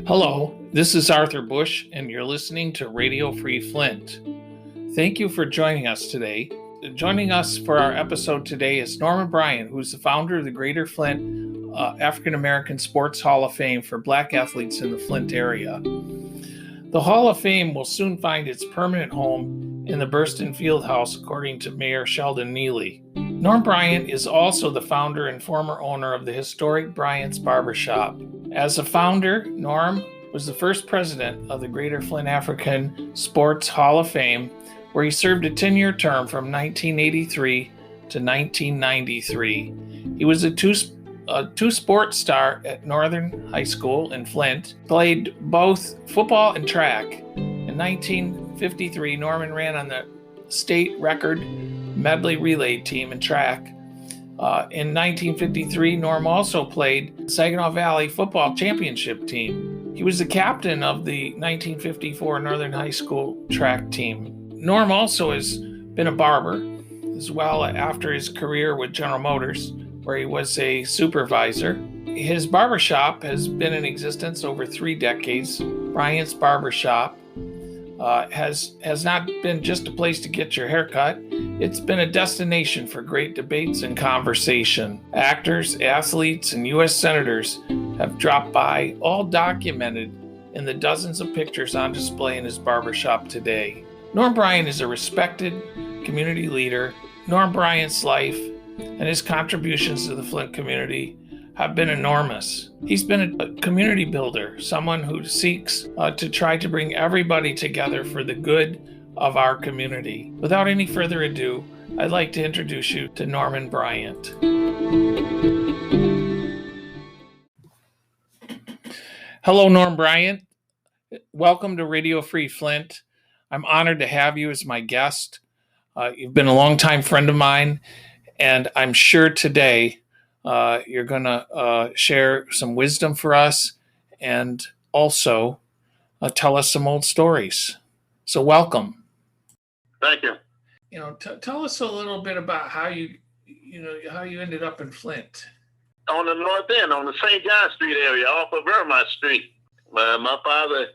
Hello, this is Arthur Bush, and you're listening to Radio Free Flint. Thank you for joining us today. Joining us for our episode today is Norm Bryant, who's the founder of the Greater Flint African American Sports Hall of Fame for Black athletes in the Flint area. The Hall of Fame will soon find its permanent home in the Burston Fieldhouse, according to Mayor Sheldon Neely. Norm Bryant is also the founder and former owner of the historic Bryant's Barbershop. As a founder, Norm was the first president of the Greater Flint African Sports Hall of Fame, where he served a 10-year term from 1983 to 1993. He was a two-sport star at Northern High School in Flint, played both football and track. In 1953, Norman ran on the state record medley relay team in track. In 1953, Norm also played Saginaw Valley football championship team. He was the captain of the 1954 Northern High School track team. Norm also has been a barber as well after his career with General Motors, where he was a supervisor. His barbershop has been in existence over 3 decades. Bryant's Barbershop has not been just a place to get your hair cut. It's been a destination for great debates and conversation. Actors, athletes, and U.S. senators have dropped by, all documented in the dozens of pictures on display in his barbershop today. Norm Bryant is a respected community leader. Norm Bryant's life and his contributions to the Flint community have been enormous. He's been a community builder, someone who seeks to try to bring everybody together for the good of our community. Without any further ado, I'd like to introduce you to Norman Bryant. Hello, Norm Bryant. Welcome to Radio Free Flint. I'm honored to have you as my guest. You've been a longtime friend of mine, and I'm sure today you're going to share some wisdom for us and also tell us some old stories. So welcome. Thank you. Tell us a little bit about how you ended up in Flint. On the north end, on the St. John Street area, off of Vermont Street. My father,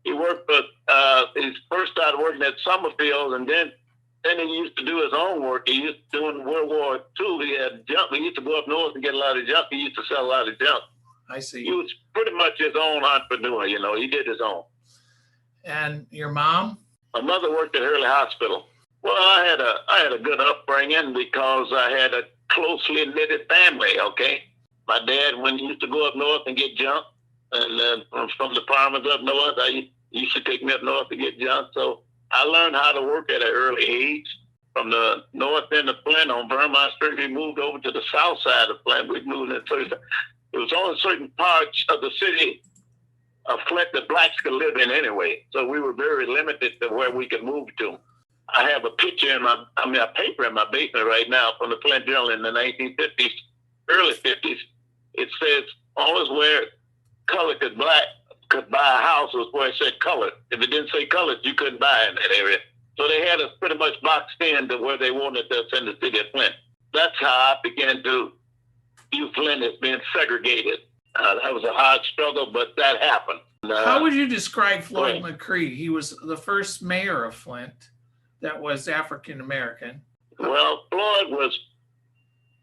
he worked, he first started working at Summerfield, and then he used to do his own work. He used to do in World War II. He had junk. He used to go up north and get a lot of junk. He used to sell a lot of junk. I see. He was pretty much his own entrepreneur. He did his own. And your mom? My mother worked at Hurley Hospital. Well, I had a good upbringing because I had a closely knitted family. Okay, my dad, when he used to go up north and get junk, and from the farmers up north, he used to take me up north to get junk. So I learned how to work at an early age. From the north end of Flint on Vermont Street, we moved over to the south side of Flint. We moved into it was only certain parts of the city of Flint that blacks could live in anyway. So we were very limited to where we could move to. I have a picture a paper in my basement right now from the Flint Journal in the 1950s, early 50s. It says, always where color could buy a house was where it said colored. If it didn't say colored, you couldn't buy in that area. So they had us pretty much boxed in to where they wanted us in the city of Flint. That's how I began to view Flint as being segregated. That was a hard struggle, but that happened. How would you describe Floyd McCree? He was the first mayor of Flint that was African American. Well, Floyd was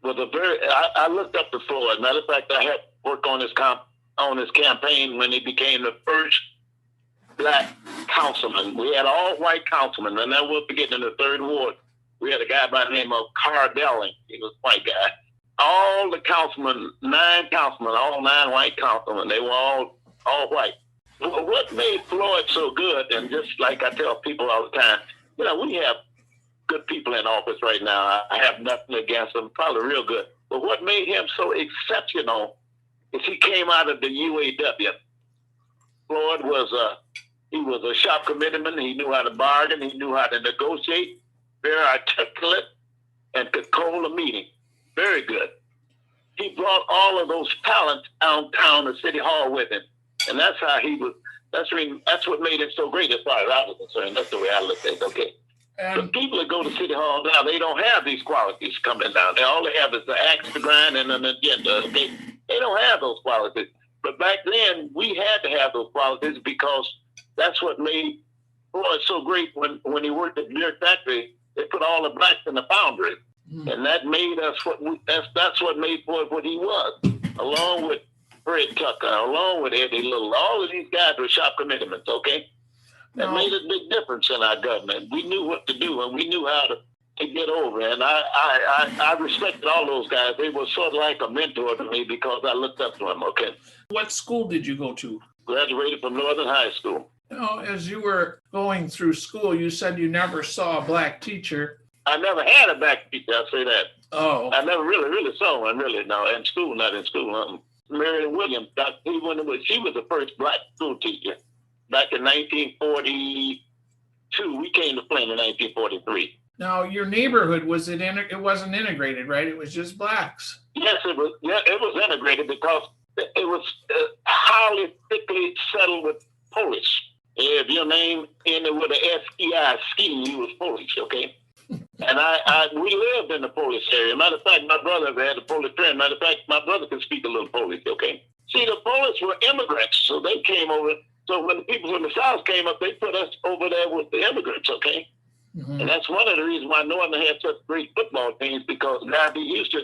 I looked up to Floyd. Matter of fact, I had worked on his campaign when he became the first black councilman. We had all white councilmen, and then we'll forget in the 3rd Ward, we had a guy by the name of Cardelling. He was a white guy. All the councilmen, 9 councilmen, all 9 white councilmen, they were all white. What made Floyd so good, and just like I tell people all the time, we have good people in office right now. I have nothing against them, probably real good. But what made him so exceptional is he came out of the UAW. Floyd was a shop committeeman. He knew how to bargain. He knew how to negotiate. Very articulate and could call a meeting. Very good. He brought all of those talents downtown to City Hall with him. And that's how he was. That's what made him so great as far as I was concerned. That's the way I look at it. Okay. The people that go to City Hall now, they don't have these qualities coming down. All they have is the axe to grind and an agenda. Okay? They don't have those qualities. But back then, we had to have those qualities because that's what made Floyd so great when he worked at the beer factory. They put all the blacks in the foundry. And that made us that's what made Floyd what he was, along with Fred Tucker, along with Eddie Little. All of these guys were shop commitments, okay? That made a big difference in our government. We knew what to do, and we knew how to get over. And I respected all those guys. They were sort of like a mentor to me because I looked up to them, okay? What school did you go to? Graduated from Northern High School. As you were going through school, you said you never saw a black teacher. I never had a black teacher, I'll say that. Oh. I never really saw one, really, no. In school, not in school. Mary Williams, she was the first black school teacher. Back in 1942, we came to Flint in 1943. Now, your neighborhood, it wasn't integrated, right? It was just blacks. Yes, it was. Yeah, it was integrated because it was highly thickly settled with Polish. If your name ended with an S-E-I, ski, you was Polish, okay? And we lived in the Polish area. Matter of fact, my brother had a Polish friend. Matter of fact, my brother could speak a little Polish, okay? See, the Polish were immigrants, so they came over. So when the people from the South came up, they put us over there with the immigrants, okay? Mm-hmm. And that's one of the reasons why Northern had such great football teams, because now they used to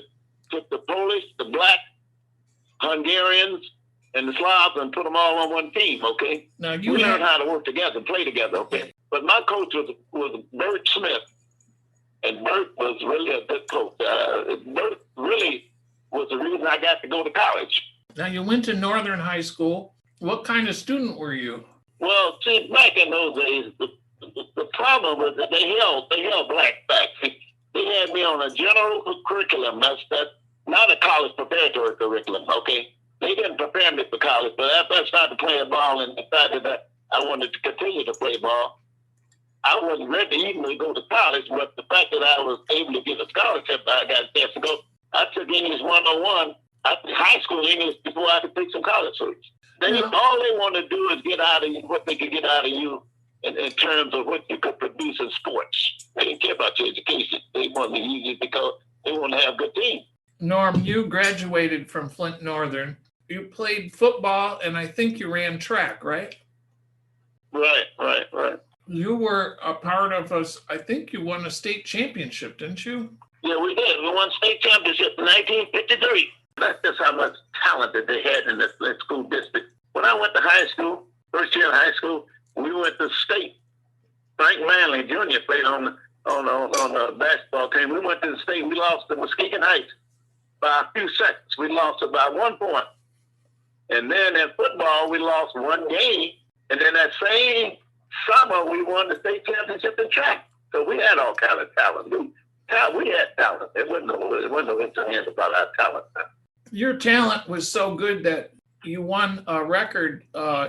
took the Polish, the black, Hungarians, and the Slavs and put them all on one team, okay? Now we learned how to work together and play together, okay? But my coach was Bert Smith. And Bert was really a good coach. Bert really was the reason I got to go to college. Now, you went to Northern High School. What kind of student were you? Well, see, back in those days, the problem was that they held black back. They had me on a general curriculum. That's not a college preparatory curriculum, okay? They didn't prepare me for college, but after I started playing ball and decided that I wanted to continue to play ball, I wasn't ready to even go to college, but the fact that I was able to get a scholarship, I got a chance to go. I took English 101. I took high school English before I could take some college courses. All they want to do is get out of you what they could get out of you in terms of what you could produce in sports. They didn't care about your education. They wanted to use it because they want to have a good team. Norm, you graduated from Flint Northern. You played football, and I think you ran track, right? Right. You were a part of us. I think you won a state championship, didn't you? Yeah, we did. We won state championship in 1953. That's just how much talent that they had in the school district. When I went to high school, first year in high school, we went to state. Frank Manley Jr. played on the basketball team. We went to the state. We lost to Muskegon Heights by a few seconds. We lost it by 1 point. And then in football, we lost one game. And then that same summer, we won the state championship in track. So we had all kind of talent. We had talent. It wasn't no ifs about our talent. Your talent was so good that you won a record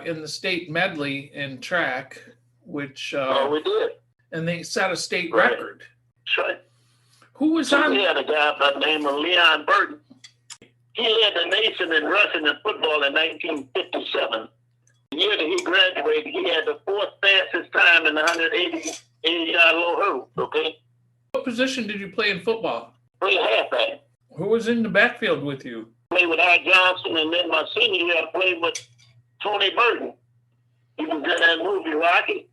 in the state medley in track, which we did. And they set a state record. That's right. Who was on? We had a guy by the name of Leon Burton. He led the nation in rushing in football in 1957. The year that he graduated, he had the fourth fastest time in the 180-yard low hurdle, okay? What position did you play in football? Played halfback. Who was in the backfield with you? Played with Al Johnson, and then my senior year, I played with Tony Burton. He was in that movie, Rocky.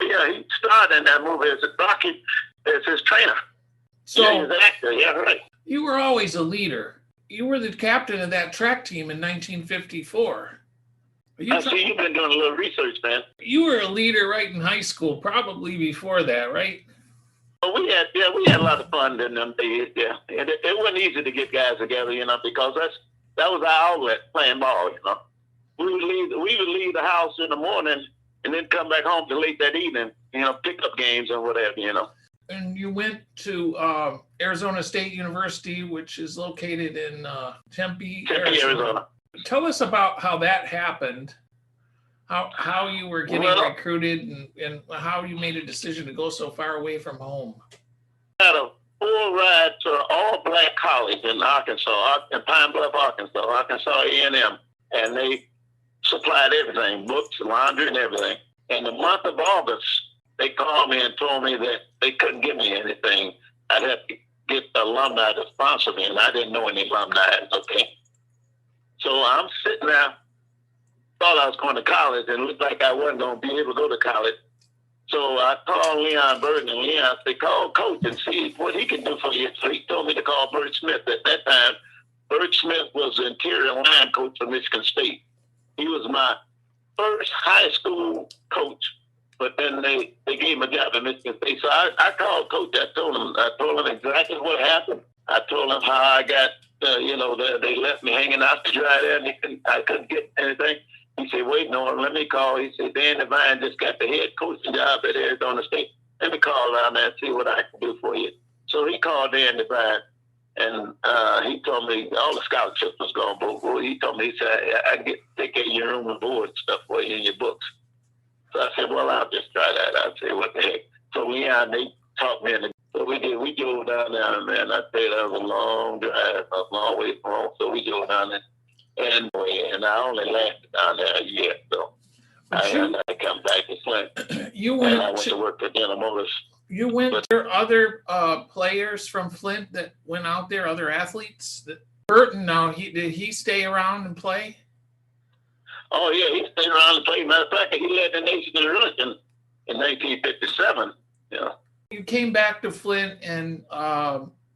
Yeah, he starred in that movie as Rocky, as his trainer. So, yeah, he's an actor, yeah, right. You were always a leader. You were the captain of that track team in 1954. I see you've been doing a little research, man. You were a leader right in high school, probably before that, right? Well, we had a lot of fun in them days, yeah. And it wasn't easy to get guys together, because that was our outlet, playing ball, We would leave the house in the morning and then come back home till late that evening, pick up games and whatever, And you went to Arizona State University, which is located in Tempe, Arizona. Tell us about how that happened, how you were getting recruited, and how you made a decision to go so far away from home. I had a full ride to an all-black college in Arkansas, in Pine Bluff, Arkansas A&M, and they supplied everything, books, laundry, and everything. In the month of August, they called me and told me that they couldn't give me anything. I'd have to get the alumni to sponsor me, and I didn't know any alumni, okay? So I'm sitting there, thought I was going to college, and it looked like I wasn't going to be able to go to college. So I called Leon Burton, and Leon said, call Coach and see what he can do for you. So he told me to call Bert Smith. At that time, Bert Smith was the interior line coach for Michigan State. He was my first high school coach, but then they gave him a job at Michigan State. So I called Coach. I told him exactly what happened. I told him how I got, they left me hanging out to dry there, and I couldn't get anything. He said, wait, Norm, let me call. He said, Dan Devine just got the head coaching job at Arizona State. Let me call down there and see what I can do for you. So he called Dan Devine, and he told me all the scholarships was gone. But he told me, he said, I can take care of your room and board stuff for you and your books. So I said, well, I'll just try that. I said, what the heck? So they talked me into. So we drove down there, man. I tell you, that was a long drive, a long way from home. So we drove down there. And I only lasted down there a year, so I come back to Flint. I went to work for General Motors. You went. There were other players from Flint that went out there, other athletes. Burton, now did he stay around and play? Oh yeah, he stayed around and played. Matter of fact, he led the nation in rushing in 1957. Yeah. You came back to Flint and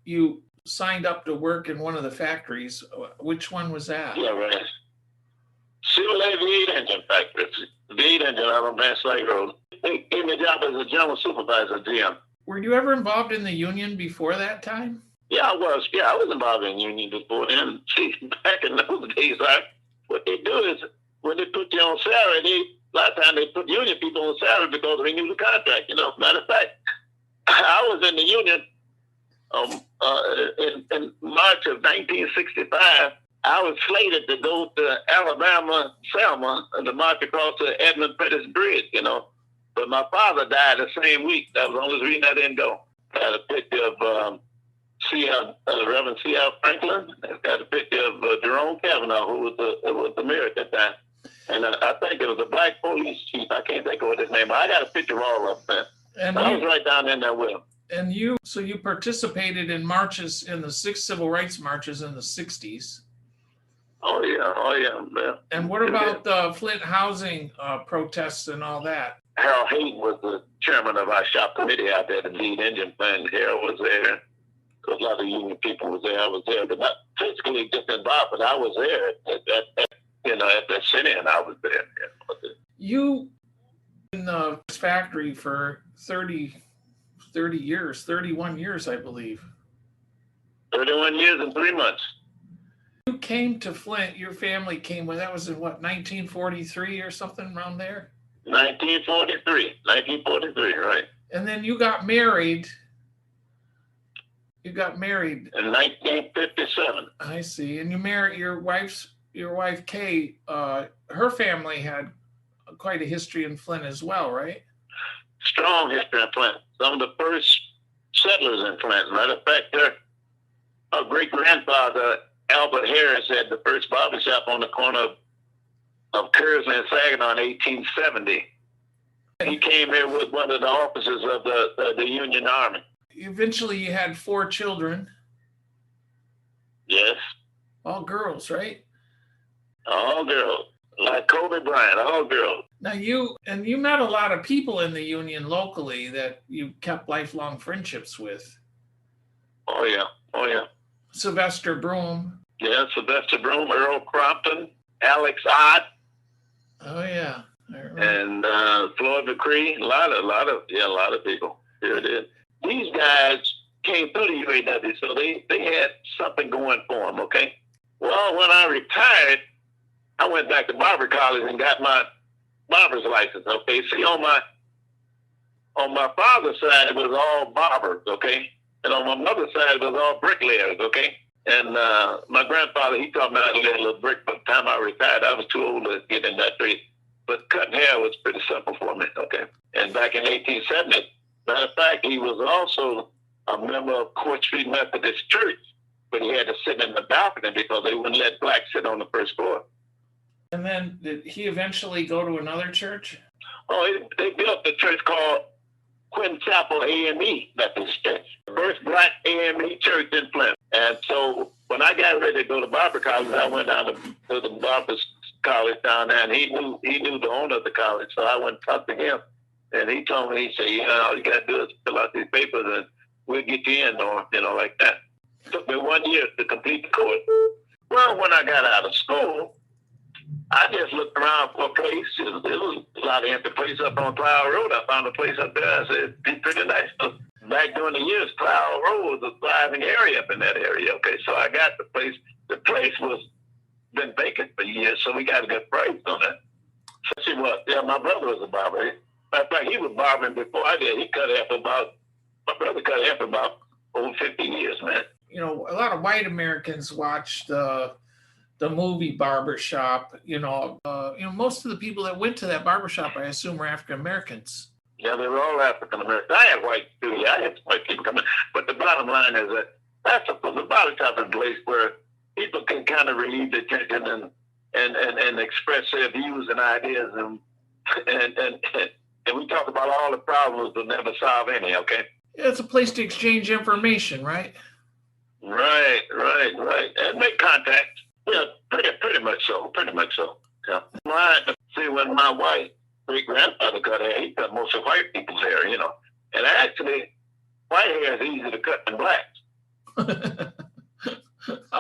you signed up to work in one of the factories. Which one was that? Yeah, right. Civil Aviation Engine Factory. V8 engine out on Van Slyke Road. They gave me a job as a general supervisor, GM. Were you ever involved in the union before that time? Yeah, I was. Yeah, I was involved in the union before then. See, back in those days, what they do is when they put you on salary, a lot of times they put union people on salary because they renew the contract. Matter of fact, I was in the union in March of 1965. I was slated to go to Alabama, Selma, to march across the Edmund Pettus Bridge, But my father died the same week. That was the only reason I didn't go. I had a picture of Reverend C.L. Franklin. I got a picture of Jerome Kavanaugh, who was the mayor at that time. And I think it was a black police chief. I can't think of what his name was. I got a picture of all of them. And I was right down in there with him. And you participated in marches, in the 6 civil rights marches in the 60s. Oh yeah, man. And what about the Flint housing protests and all that? Harold Hayden was the chairman of our shop committee out there, the lead engine plant. Harold was there. A lot of union people was there. I was there, but not physically just involved, but I was there at the city, and I was there. You in the factory for 31 years, I believe. 31 years and 3 months. You came to Flint, your family came when that was in 1943 or something around there? 1943, right. And then you got married. In 1957. I see. And you married your wife Kay, her family had quite a history in Flint as well, right? Strong history in Flint. Some of the first settlers in Flint. Matter of fact, her great-grandfather, Albert Harris, had the first barbershop on the corner of Kearsley and Saginaw in 1870. He came here with one of the officers of the Union Army. Eventually, you had 4 children. Yes. All girls, right? All girls. Like Kobe Bryant, all girls. Now, you met a lot of people in the union locally that you kept lifelong friendships with. Oh, yeah. Sylvester Broom. Yeah, Sylvester Broom, Earl Crompton, Alex Ott. Oh, yeah. And Floyd McCree. A lot of people. Here it is. These guys came through the UAW, so they had something going for them, okay? Well, when I retired, I went back to barber college and got my barber's license, okay? See, on my father's side, it was all barbers, okay? And on my mother's side, it was all bricklayers, okay? And my grandfather, he taught me how to lay a little brick. By the time I retired, I was too old to get in that trade. But cutting hair was pretty simple for me, okay? And back in 1870, matter of fact, he was also a member of Court Street Methodist Church, but he had to sit in the balcony because they wouldn't let blacks sit on the first floor. And then did he eventually go to another church? Oh, they built a church called Quinn Chapel AME Methodist Church, the first black AME church in Flint. And so when I got ready to go to barber college, I went down to the barber college down there, and he knew the owner of the college, so I went and talked to him, and he told me, he said, you know, all you got to do is fill out these papers, and we'll get you in, or you know, like that. It took me 1 year to complete the course. Well, when I got out of school, I just looked around for a place. There was a lot of empty places up on Cloud Road. I found a place up there. I said, it's pretty nice. So back during the years, Cloud Road was a thriving area up in that area. Okay, so I got the place. The place was been vacant for years, so we got a good price on it. So she was, yeah, my brother was a barber. Matter of fact, he was barbering before I did. My brother cut hair for about over 50 years, man. You know, a lot of white Americans watched the movie Barbershop. You know, most of the people that went to that barbershop, I assume, were African Americans. Yeah, they were all African Americans. I had white too. Yeah, I had white people coming. But the bottom line is that the barbershop is a place where people can kind of relieve their tension and express their views and ideas, and we talk about all the problems but never solve any. Okay. Yeah, it's a place to exchange information, right? Right, and make contact. Yeah, pretty much so. Yeah. See, when my white great grandfather cut hair, he cut most of white people's hair, you know. And actually, white hair is easier to cut than black.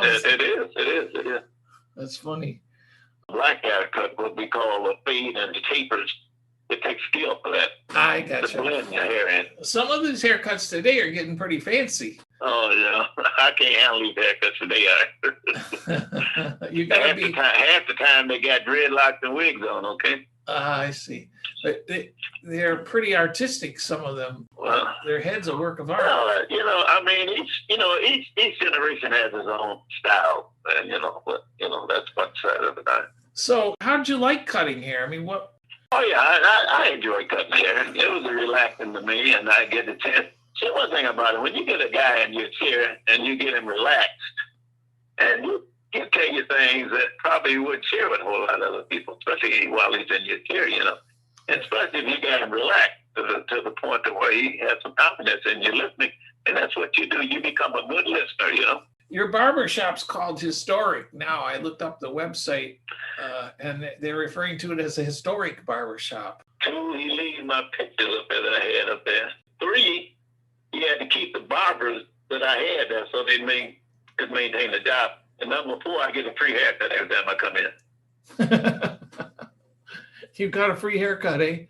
It is. That's funny. Black haircut would be called a fade and tapers. It takes skill for that. I got to blend your hair in. Some of these haircuts today are getting pretty fancy. Oh yeah, I can't handle these haircuts today. You gotta half the time they got dreadlocks and wigs on. Okay. I see, but they're pretty artistic. Some of them. Well, their head's a work of art. Well, I mean, each generation has its own style, and that's one side of it. So, how'd you like cutting hair? I mean, what? Oh yeah, I enjoy cutting hair. It was relaxing to me, and I get a chance. See, one thing about it, when you get a guy in your chair and you get him relaxed, and he'll tell you things that probably wouldn't share with a whole lot of other people, especially while he's in your chair, And especially if you got him relaxed to the point to where he has some confidence in you listening, and that's what you do. You become a good listener, Your barbershop's called Historic now. I looked up the website, and they're referring to it as a historic barbershop. 2, he leaves my pictures up that I had up there. 3, he had to keep the barbers that I had there so they could maintain the job. And number 4, I get a free haircut every time I come in. You got a free haircut, eh?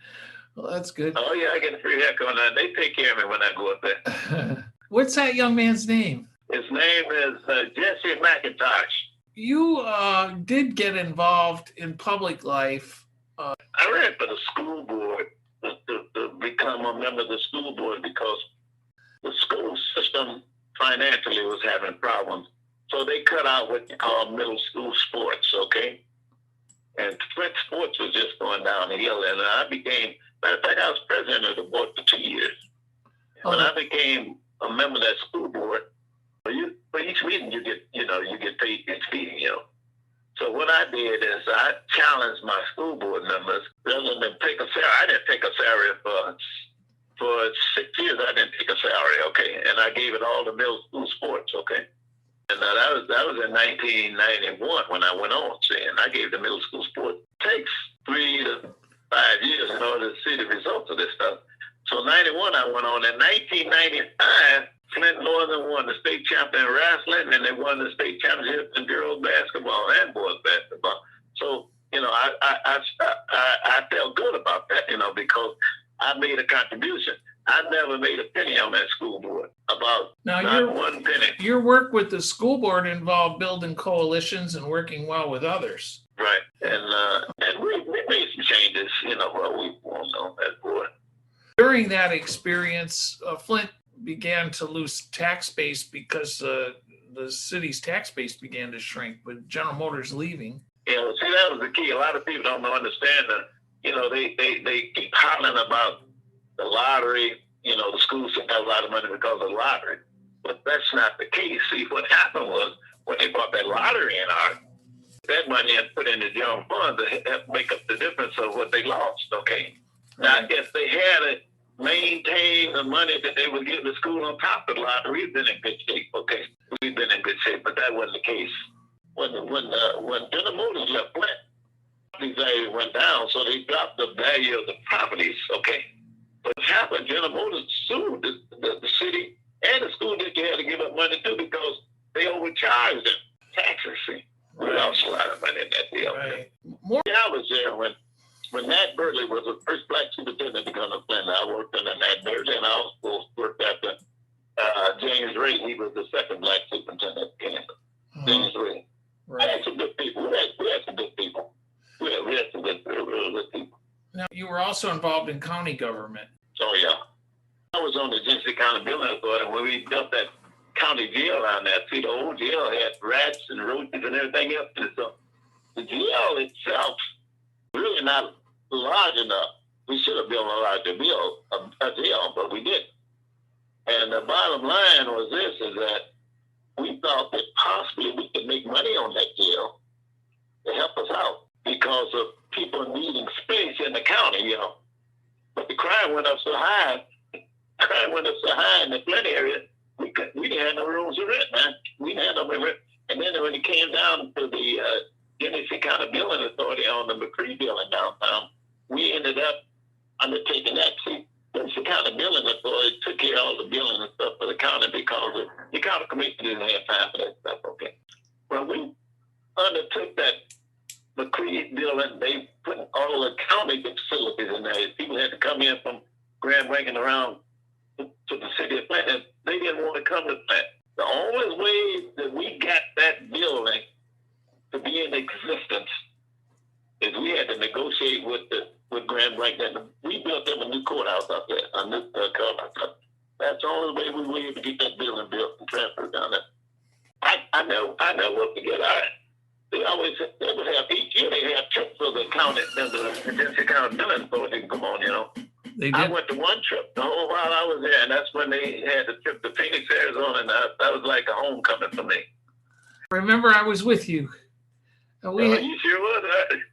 Well, that's good. Oh, yeah, I get a free haircut. They take care of me when I go up there. What's that young man's name? His name is Jesse McIntosh. You did get involved in public life. I ran for the school board to become a member of the school board because the school system financially was having problems. So they cut out what you call middle school sports, okay? And Flint sports was just going down the hill. And matter of fact, I was president of the board for 2 years. When I became a member of that school board, for each meeting you get paid each meeting, So what I did is I challenged my school board members rather than take a salary. I didn't take a salary for 6 years. I didn't take a salary, okay, and I gave it all to middle school sports, okay. And that was in 1991 when I went on, see, and I gave the middle school sports. It takes 3 to 5 years in order to see the results of this stuff. So 91 I went on. In 1995. Flint Northern won the state champion in wrestling, and they won the state championship in girls basketball and boys basketball. So, I felt good about that, because I made a contribution. I never made a penny on that school board, not one penny. Your work with the school board involved building coalitions and working well with others. Right, and we made some changes, we won't know that board. During that experience, Flint began to lose tax base because the city's tax base began to shrink with General Motors leaving. Yeah, see, that was the key. A lot of people don't understand that. They keep hollering about the lottery. The schools have a lot of money because of the lottery, but that's not the case. See, what happened was when they brought that lottery in, that money had put in the general fund to help make up the difference of what they lost. Okay, now if they had it. Maintain the money that they would give the school on top of the lottery, we've been in good shape, okay? We've been in good shape. But that wasn't the case. When General Motors left Flint, property value went down, so they dropped the value of the properties. Okay, what happened? General Motors sued the city and the school district had to give up money too because they overcharged them taxes. See, we lost a lot of money in that deal. Right. Yeah, I was there when Nat Burley was the first black superintendent to come to Flint. I worked under Nat Burley, and I also worked after James Ray. He was the second black superintendent in James Ray. Right. We had some good people. We had some good people. We had some good people. Now, you were also involved in county government. Oh, yeah. I was on the Genesee County Building Authority when we built that county jail down there. See, the old jail had rats and roaches and everything else. And so the jail itself really not large enough. We should have built a larger jail, but we didn't. And the bottom line was this, is that we thought that possibly we could make money on that jail to help us out because of people needing space in the county, you know. But the crime went up so high. In the Flint area, we didn't have no rooms to rent, man. We didn't have no rent. And then when it came down to the Genesee County Building Authority on the McCree building downtown, we ended up undertaking that. See, the county building authority took care of all the building and stuff for the county because the county commission didn't have time for that stuff, okay? Well, we undertook that McCree building. They put all the county facilities in there. People had to come in from Grand Blanc around to the city of Flint, and they didn't want to come to Flint. The only way that we got that building to be in existence is we had to negotiate with Grand Blanc. We built them a new courthouse up there, a new courthouse. That's the only way we were able to get that building built and transferred down there. I never forget. They would have each year they have trips for the county, the Genesee County Building Authority. Come on, you know. I went to one trip the whole while I was there, and that's when they had the trip to Phoenix, Arizona, and that was like a homecoming for me. Remember, I was with you. You sure was.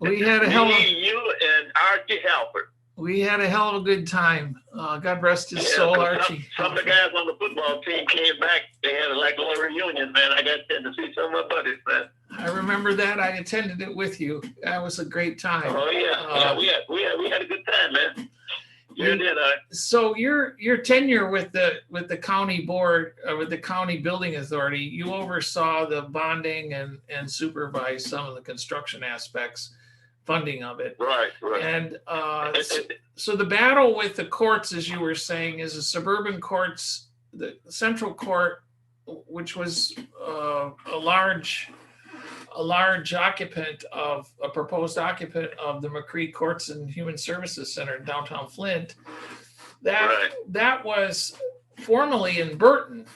We had a hell of you and Archie Halford. We had a hell of a good time. God rest his soul, Archie. Some of the guys on the football team came back. They had like a little reunion, man. I got to see some of my buddies, man. I remember that. I attended it with you. That was a great time. Oh yeah, we had a good time, man. You did. So your tenure with the county board, with the county building authority, you oversaw the bonding and supervised some of the construction aspects, funding of it. Right. And so the battle with the courts, as you were saying, is the suburban courts, the central court, which was a large proposed occupant of the McCree Courts and Human Services Center in downtown Flint. That was formerly in Burton.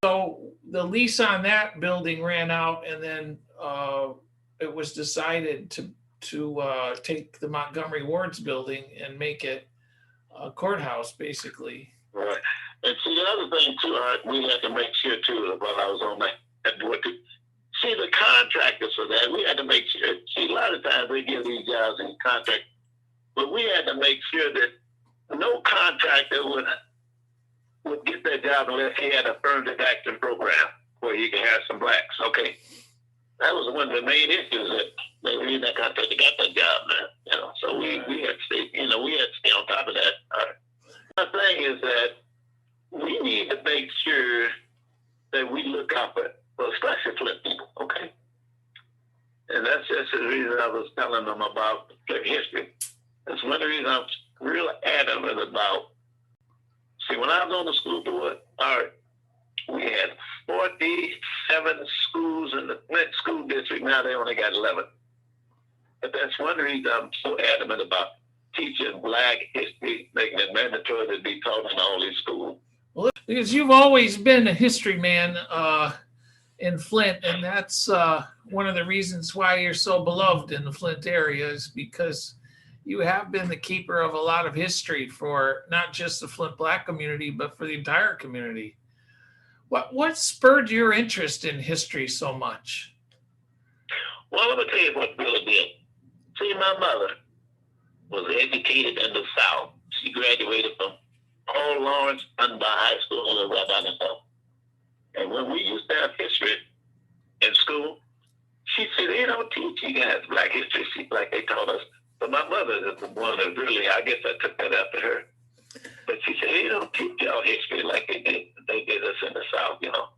So the lease on that building ran out, and then it was decided to take the Montgomery Ward's building and make it a courthouse, basically. Right. And see, the other thing too, we had to make sure too, while I was on that board, see the contractors for that. We had to make sure. See, a lot of times they give these jobs in contract, but we had to make sure that no contractor would get that job unless he had a affirmative action program where he can have some blacks. Okay, that was one of the main issues that maybe that contractor got that job, man. You know, so we had to stay. We had to stay on top of that. The thing is that we need to make sure that we look out for especially Flint people, okay? And that's just the reason I was telling them about Flint history. That's one of the reasons I'm real adamant about. See, when I was on the school board, we had 47 schools in the Flint school district. Now they only got 11. But that's one reason I'm so adamant about teaching Black history, making it mandatory to be taught in all these schools. Well, because you've always been a history man in Flint, and that's one of the reasons why you're so beloved in the Flint area, is because you have been the keeper of a lot of history for not just the Flint Black community, but for the entire community. What spurred your interest in history so much? Well, let me tell you what really did. See, my mother was educated in the South. She graduated from Paul Lawrence Dunbar High School in South. And when we used to have history Michigan has Black history, like they taught us. But my mother is the one that really, I guess I took that after her. But she said, they don't teach y'all history like they did us in the South, you know.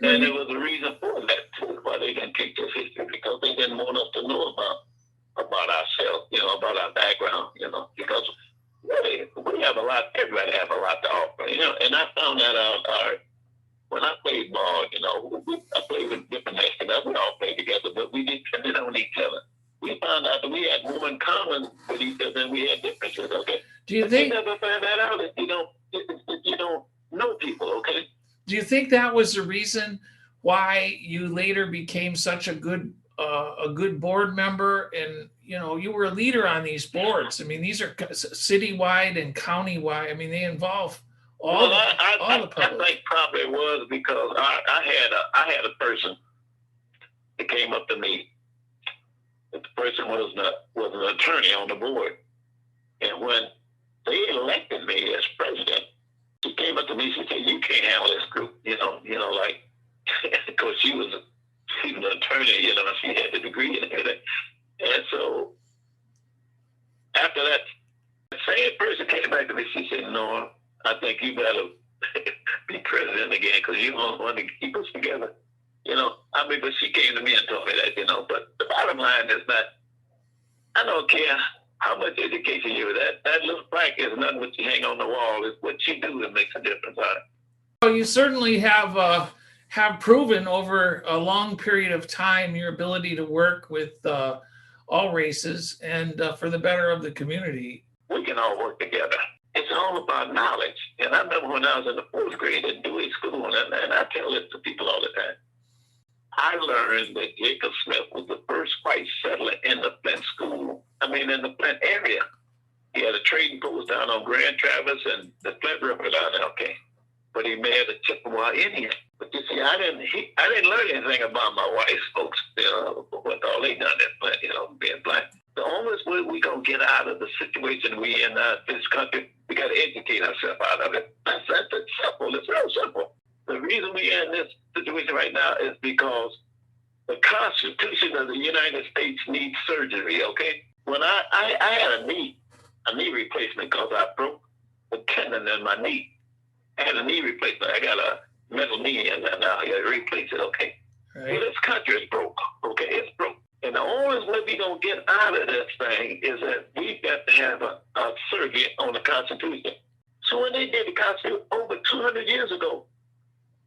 And there was a reason for that, too, why they didn't teach us history, because they didn't want us to know about ourselves, you know, about our background, you know, because really, we have a lot, everybody have a lot to offer, you know. And I found that out when I played ball, you know, I played with different nationals. We all played together, but we depended on each other. We found out that we had more in common with each other than we had differences, okay? Do you think? You never find that out if you don't know people, okay? Do you think that was the reason why you later became such a good board member? And you know, you were a leader on these boards. I mean, these are citywide and countywide. I mean, they involve all the public. I think probably it was because I had a person that came up to me. The person was an attorney on the board, and when they elected me as president, she came up to me. She said, "You can't handle this group," you know, like because she was an attorney, you know, she had the degree and everything. And so after that, the same person came back to me. She said, "No, I think you better be president again because you don't want to keep us together." You know, I mean, but she came to me and told me that, you know. But the bottom line is that I don't care how much education you have. That little plaque is nothing what you hang on the wall. It's what you do that makes a difference on it. Well, you certainly have proven over a long period of time your ability to work with all races and for the better of the community. We can all work together. It's all about knowledge. And I remember when I was in the fourth grade at Dewey School, and I tell it to people all the time. I learned that Jacob Smith was the first white settler in the Flint in the Flint area. He had a trading post down on Grand Traverse and the Flint River down there, okay? But he married a Chippewa Indian. But you see, I didn't learn anything about my white folks, you know, what all they done in Flint, you know, being black. The only way we gonna get out of the situation we in this country, we gotta educate ourselves out of it. That's simple. It's real simple. The reason we are in this situation right now is because the Constitution of the United States needs surgery, okay? When I had a knee replacement because I broke the tendon in my knee. I had a knee replacement. I got a metal knee and now I got to replace it, okay? Right. Well, this country is broke, okay? It's broke. And the only way we're going to get out of this thing is that we've got to have a survey on the Constitution. So when they did the Constitution over 200 years ago,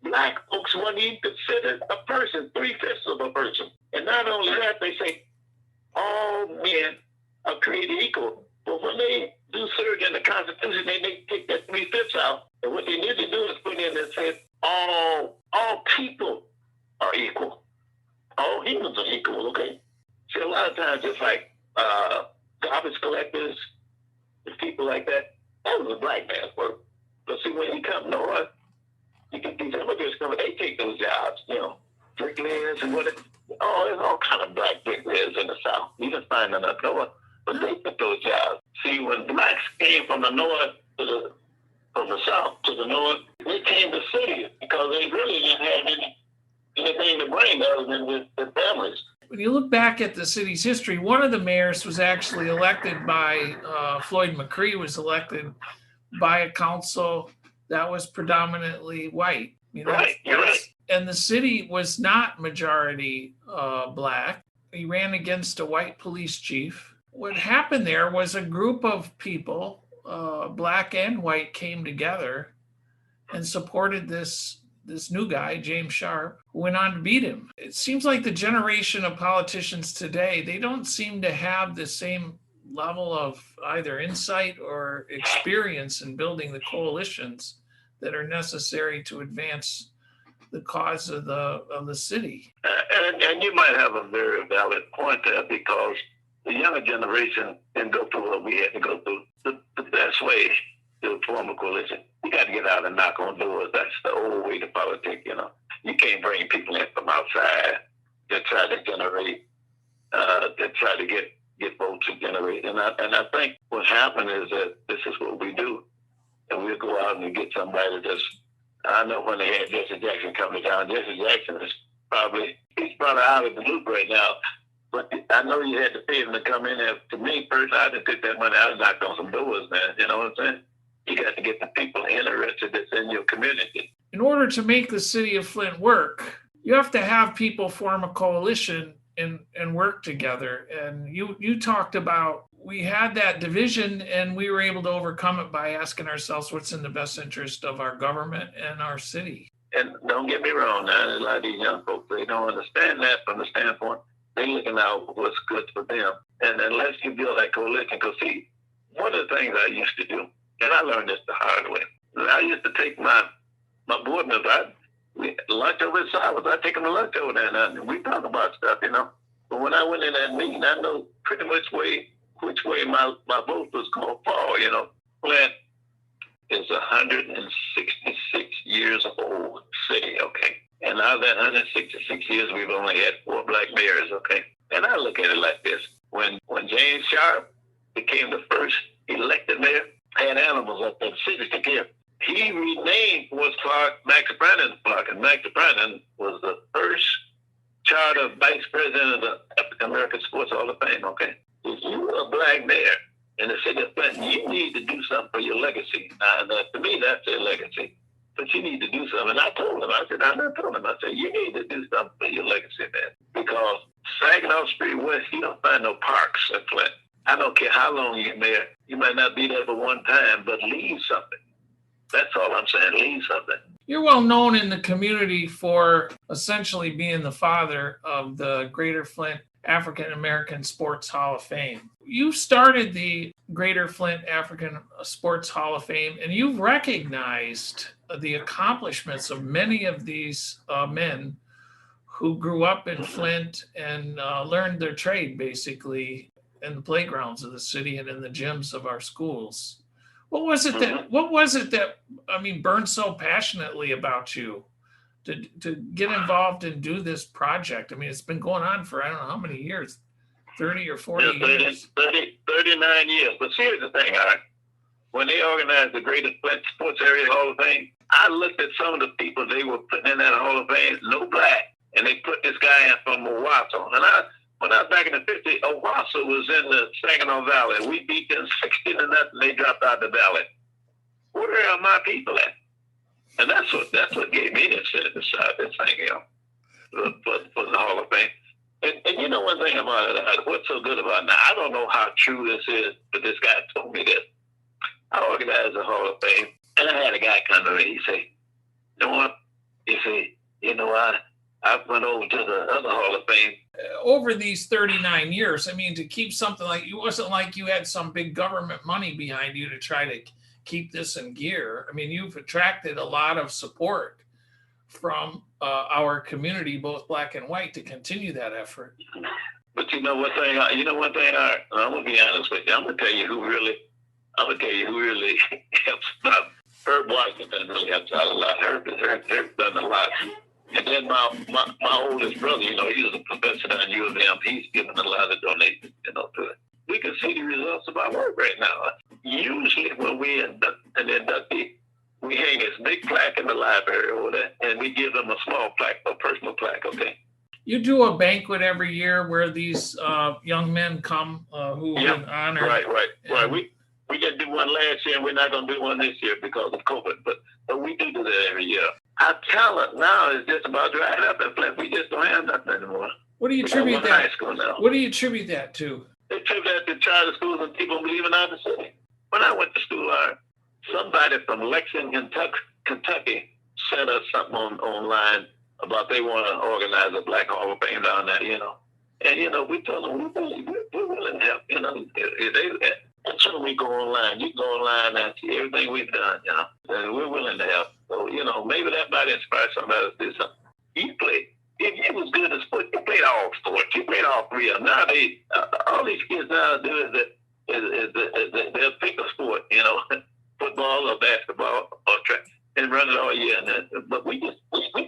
black folks weren't even considered a person, 3/5 of a person. And not only that, they say all men are created equal. But when they do surgery in the Constitution, they take that 3/5 out. And what they need to do is put in and say all people are equal. All humans are equal, okay? See, a lot of times it's like garbage collectors and people like that. That was a black man's work. But see, when you come north, you get these immigrants coming, they take those jobs, you know, bricklayers and there's all kind of black bricklayers in the South. You can find them up north, but they took those jobs. See, when blacks came from the north from the South to the north, they came to cities because they really didn't have anything to bring other than their families. When you look back at the city's history, one of the mayors was actually elected by Floyd McCree was elected by a council that was predominantly white. You know, right, you're right. And the city was not majority black. He ran against a white police chief. What happened there was a group of people, black and white, came together and supported this new guy, James Sharp, who went on to beat him. It seems like the generation of politicians today, they don't seem to have the same level of either insight or experience in building the coalitions that are necessary to advance the cause of the city. And you might have a very valid point there because the younger generation didn't go through what we had to go through. The best way to form a coalition, you got to get out and knock on doors. That's the old way to politics, you know. You can't bring people in from outside to try to generate, to try to get votes to generate. And I think what happened is that this is what we do. And we'll go out and get somebody I know when they had Jesse Jackson coming down, Jesse Jackson he's probably out of the loop right now. But I know you had to pay them to come in there. To me, personally, I just took that money. I knocked on some doors, man. You know what I'm saying? You got to get the people interested that's in your community. In order to make the city of Flint work, you have to have people form a coalition and work together. And you talked about, we had that division and we were able to overcome it by asking ourselves what's in the best interest of our government and our city. And don't get me wrong, now, a lot of these young folks, they don't understand that from the standpoint, they're looking out for what's good for them. And unless you build that coalition, because see, one of the things I used to do, and I learned this the hard way, I used to take my board members, lunch over at Cyrus, I take them to lunch over there, and we talk about stuff, you know. But when I went in that meeting, I know pretty much which way my vote was going to fall, you know. Flint is 166 years old city, okay? And out of that 166 years, we've only had 4 black mayors, okay? And I look at it like this. When James Sharp became the first elected mayor, had animals up there, the city took care. He renamed Forest Clark Max Brannon Park, and Max Brannon was the first charter vice president of the African American Sports Hall of Fame, okay? If you were a black mayor in the city of Flint, you need to do something for your legacy. Now, to me, that's a legacy. But you need to do something. And I told him, I said, you need to do something for your legacy, man. Because Saginaw Street West, you don't find no parks in Flint. I don't care how long you're mayor. You might not be there for one time, but leave something. That's all I'm saying, leave something. You're well known in the community for essentially being the father of the Greater Flint African American Sports Hall of Fame. You started the Greater Flint African Sports Hall of Fame, and you've recognized the accomplishments of many of these men who grew up in Flint and learned their trade basically in the playgrounds of the city and in the gyms of our schools. What was it that burned so passionately about you to get involved and do this project? I mean, it's been going on for I don't know how many years, 30 or 40 years. 39 years. But here's the thing, all right? When they organized the Greater Flint Sports Area Hall of Fame, I looked at some of the people they were putting in that Hall of Fame, no black. And they put this guy in from Owasso. And when I was back in the 50s, Owasso was in the Saginaw Valley. We beat them 60-0. They dropped out the valley. Where are my people at? And that's what gave me this thing, you know, for the Hall of Fame. And you know one thing about it, what's so good about it now, I don't know how true this is, but this guy told me this. I organized the Hall of Fame, and I had a guy come to me. He said, Norm, I went over to the other Hall of Fame. Over these 39 years, I mean, to keep something like, it wasn't like you had some big government money behind you to try to keep this in gear. I mean, you've attracted a lot of support from our community, both black and white, to continue that effort. But you know one thing, I'm gonna be honest with you. I'm gonna tell you who really helps out. Herb Washington really helps out a lot. Herb done a lot. And then my oldest brother, you know, he was a professor at U of M. He's given a lot of donations, you know, to it. We can see the results of our work right now. Usually when we induct an inductee, we hang this big plaque in the library over there, and we give them a small plaque, a personal plaque, okay? You do a banquet every year where these young men come who have been honored. Right. We didn't do one last year, and we're not going to do one this year because of COVID, but we do that every year. Our talent now is just about dried up in Flint. We just don't have nothing anymore. What do you attribute that? What do you attribute that to? They attribute that to charter schools and people leaving out of the city. When I went to school, somebody from Lexington, Kentucky, sent us something online about they want to organize a Black Hall of Fame down there, you know. And, you know, we told them we're willing to help, you know. That's when we go online. You can go online and see everything we've done, you know. And we're willing to help. So, you know, maybe that might inspire somebody to do something. You played. If you was good at sports, you played all sports. You played all three of them. Nowadays, all these kids now do is they'll pick a sport, you know, football or basketball or track, and run it all year. But we did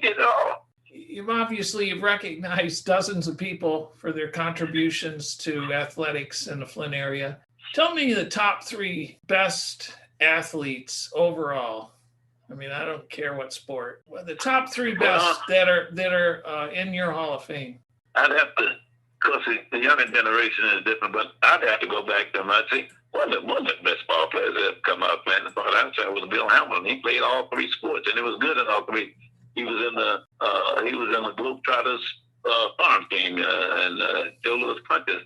it all. You've recognized dozens of people for their contributions to athletics in the Flint area. Tell me the top 3 best athletes overall. I mean, I don't care what sport. Well, the top 3 best that are in your Hall of Fame. I'd have to say, you know, Floyd J. You know, he was a professor down U of M. He's given a lot of donations, you know. And we're talking, we willing to help, you know. course, the younger generation is different, but I'd have to go back to him. I'd say, one of the best ball players that ever come out playing the ball outside was Bill Hamilton. He played all three sports, and he was good in all three. He was in the Globetrotters farm team and Joe Louis Punches.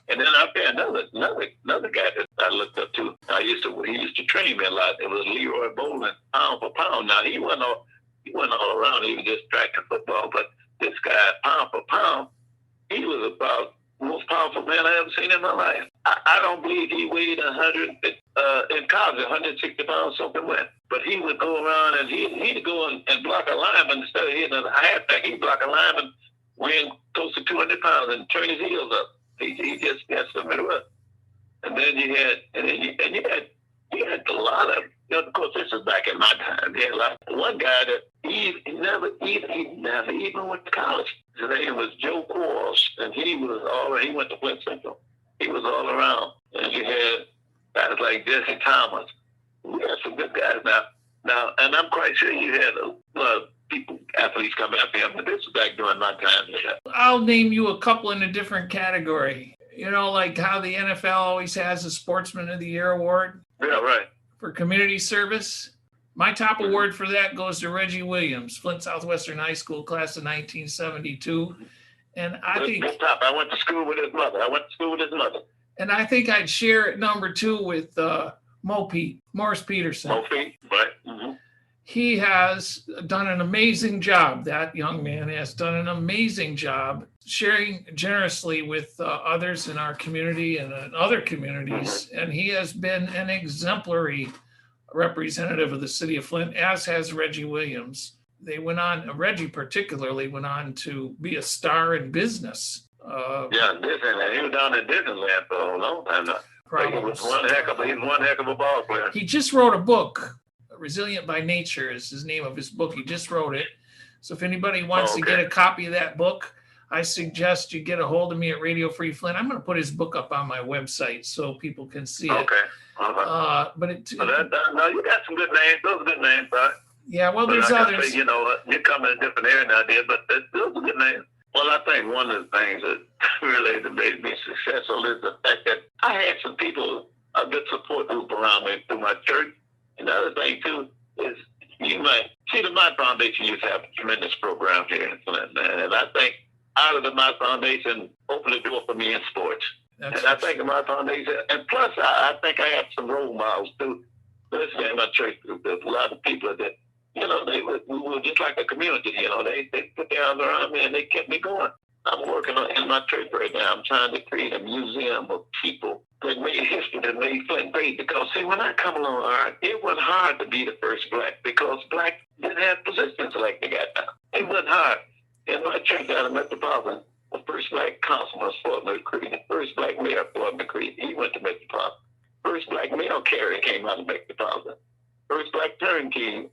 And then out there, another guy that I looked up to. He used to train me a lot. It was Leroy Bowling, pound for pound. Now he wasn't all around. He was just track and football. But this guy, pound for pound, he was about the most powerful man I ever seen in my life. I don't believe he weighed 100 in college, 160 pounds something went. But he would go around and he'd go and block a lineman instead of hitting a halfback. He'd block a lineman weighing close to 200 pounds and turn his heels up. He just got something up. And then you had a lot of, of course, this is back in my time. He had one guy that he never even went to college. His name was Joe Quarles, and he went to Flint Central. He was all around. And you had guys like Jesse Thomas. We had some good guys now, and I'm quite sure you had a lot of athletes come after him, but this was back during my time. I'll name you a couple in a different category. Like how the NFL always has a Sportsman of the Year award. Yeah, right. For community service. My top award for that goes to Reggie Williams, Flint Southwestern High School, class of 1972. And I think I went to school with his mother. And I think I'd share it number 2 with Morris Peterson. Right. Mm-hmm. He has done an amazing job. That young man has done an amazing job sharing generously with others in our community and in other communities. Mm-hmm. And he has been an exemplary representative of the city of Flint, as has Reggie Williams. Reggie particularly went on to be a star in business. Disneyland. He was down in Disneyland for a long time now. He was one heck of a ball player. He just wrote a book. Resilient by Nature is his name of his book. He just wrote it. So if anybody wants to get a copy of that book, I suggest you get a hold of me at Radio Free Flint. I'm going to put his book up on my website so people can see it. Okay. Uh-huh. No, you got some good names. Those are good names, right? Yeah, well, there's others. Say, you come in a different area nowadays, but those are good names. Well, I think one of the things that really made me successful is the fact that I had some people, a good support group around me through my church. And the other thing, too, is you might see the My Foundation used to have a tremendous program here in Flint, man. And I think out of the My Foundation opened the door for me in sports. I think of My Foundation, and plus I think I had some role models, too. Listen, in my church group, there's a lot of people that, we were just like a community, they put their arms around me and they kept me going. I'm working in my church right now. I'm trying to create a museum of people that made history, that made Flint great. Because, see, when I come along, it wasn't hard to be the first black because black didn't have positions like they got now. It wasn't hard. In my church down in Metropolitan, the first black councilman was Floyd McCree. The first black mayor, Floyd McCree, he went to Metropolitan. First black mail carrier came out of Metropolitan. First black turnkey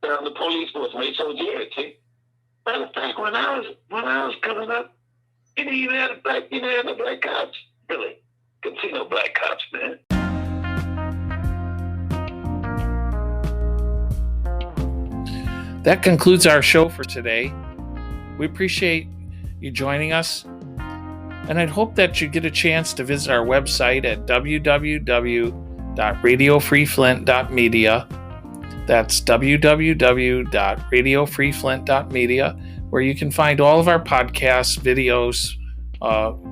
down the police force, Mason Jerry, see? Matter of fact, when I was coming up, you didn't even have the black cops. Really, couldn't see no black cops, man. That concludes our show for today. We appreciate you joining us, and I'd hope that you get a chance to visit our website at www.radiofreeflint.media. That's www.radiofreeflint.media, where you can find all of our podcasts, videos,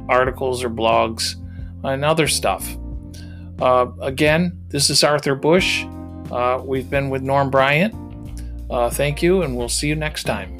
articles or blogs, and other stuff. Again, this is Arthur Bush. We've been with Norm Bryant. Thank you, and we'll see you next time.